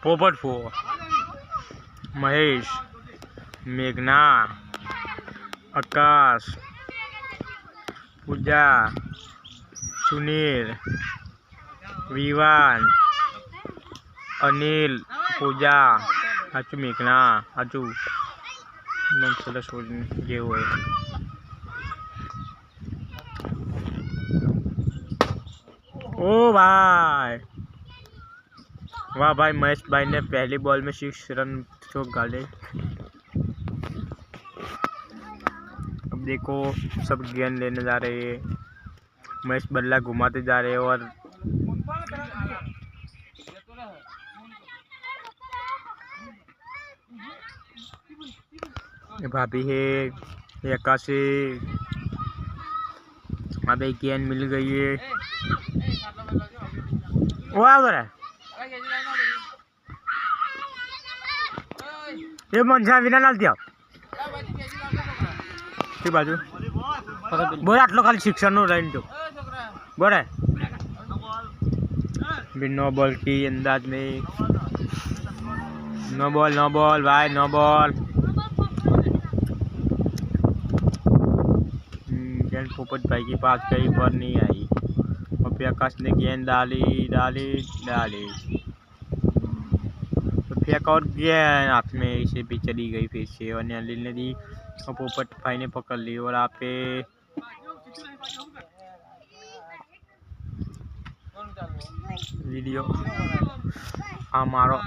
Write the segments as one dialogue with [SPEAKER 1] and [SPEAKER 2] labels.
[SPEAKER 1] पोपट फो, महेश, मेघना, आकाश, पूजा, सुनील, विवान, अनिल, पूजा, हाचू मेघना, हाचू मन सरस ये हुए। ओ भाई वाह भाई, महेश भाई ने पहली बॉल में 6 रन चौक गाले। अब देखो सब गेंद लेने जा रहे हैं, महेश बल्ला घुमाते जा रहे हैं और भाभी है आकाशी। अब एक गेंद मिल गई है, वो उधर है ये मनसा विना नाल दिया बाजू बोले आटलो खाली शिक्षण नो रही तो बोले नो बॉल की अंदाज में, नो बॉल भाई, नो बॉल। गेंद पोपट भाई के पास कहीं पर नहीं आई और फिर आकाश ने गेंद डाली तो फिर एक और गेंद हाथ में इसे भी चली गई फिर से और अनिल ने दी और पोपट भाई ने पकड़ ली और आप पे वीडियो हमारो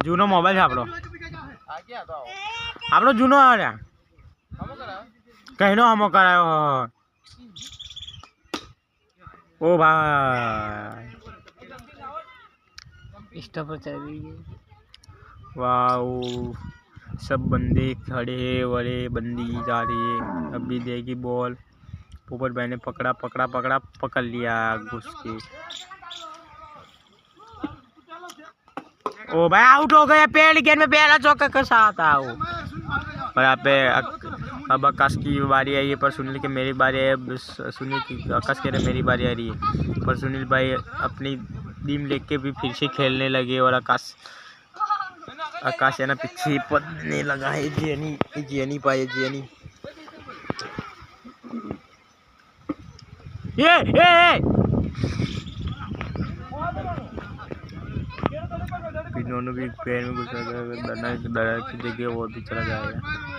[SPEAKER 1] जूनो मोबाइल है आपलो जूनो है कहनो हम करायो ओ भाई इंस्टा पर चल रही है। वाह सब बंदे खड़े हैं, बड़े बंदी जा रही है। अभी देगी बॉल, पोपट भाई ने पकड़ लिया घुस के। ओ भाई आउट हो गया, पहली गेंद में पहला चौका के साथ आओ। और यहाँ पे अब आकाश की बारी आई है पर सुनील की मेरी बारी है। सुनील की आकाश कह रहे मेरी बारी आ रही है पर सुनील भाई अपनी टीम लेके भी फिर से खेलने लगे और आकाश है ना पीछे पड़ने लगा है। जियनी पाए जियनी ये दोनों भी पैर में घुसा की जगह वो भी चला जाएगा।